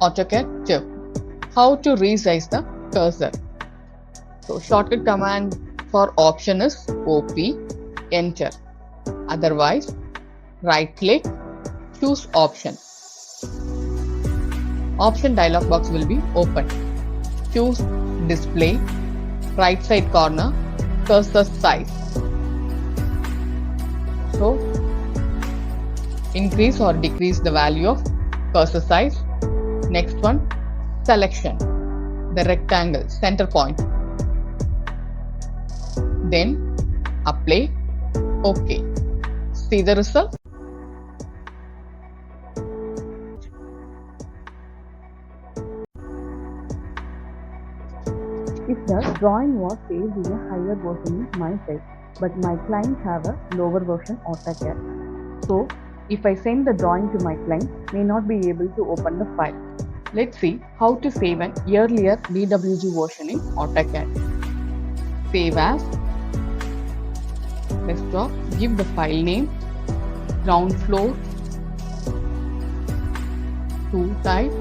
AutoCAD tip. How to resize the cursor. So shortcut command for option is OP, enter. Otherwise, right click, choose option. Option dialog box will be open. Choose display, right side corner, cursor size. So increase or decrease the value of cursor size. Next one, selection, the rectangle center point. Then apply, OK. See the result. If the drawing was saved in a higher version in my site, but my client have a lower version AutoCAD. So, if I send the drawing to my client, may not be able to open the file. Let's see how to save an earlier DWG version in AutoCAD. Save as, desktop, give the file name, ground floor, to type,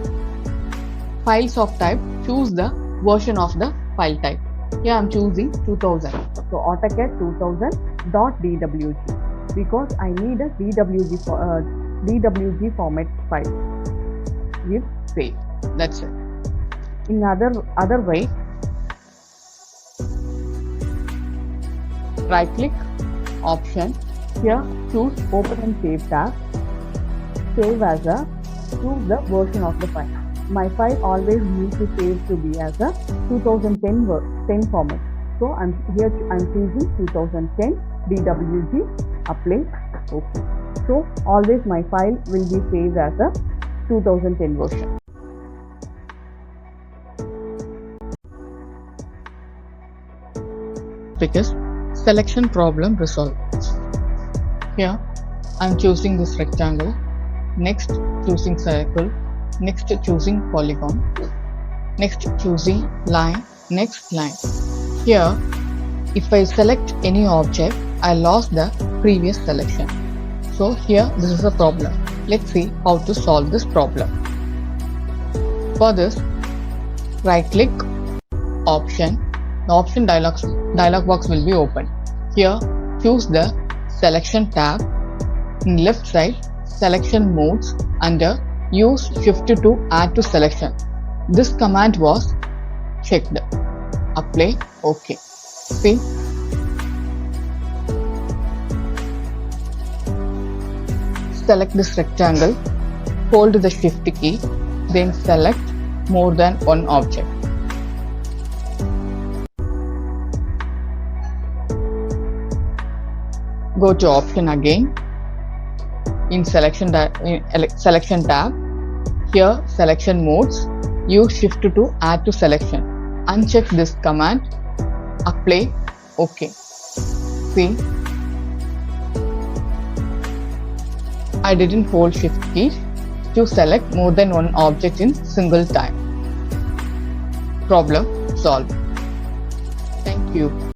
files of type, choose the version of the file type. Here I am choosing 2000. So AutoCAD 2000.dwg because I need a DWG format file. Give save. That's it. In other way, right click, option. Here choose open and save tab. Save as a, choose the version of the file. My file always needs to save to be as a 2010 format. So I'm choosing 2010 DWG, apply, OK. So always my file will be saved as a 2010 version. Because selection problem resolved. Here I'm choosing this rectangle, next choosing circle, next choosing polygon, next choosing line, next line. Here if I select any object, I lost the previous selection. So here this is a problem. Let's see how to solve this problem. For this, right click, option. The option dialog box will be open. Here choose the selection tab. In left side, selection modes under use shift to add to selection. This command was checked. Apply, OK. See, select this rectangle, hold the shift key, then select more than one object. Go to option again. In selection tab, here selection modes, use shift to add to selection. Uncheck this command, apply, OK. See, I didn't hold shift key to select more than one object in single time. Problem solved. Thank you.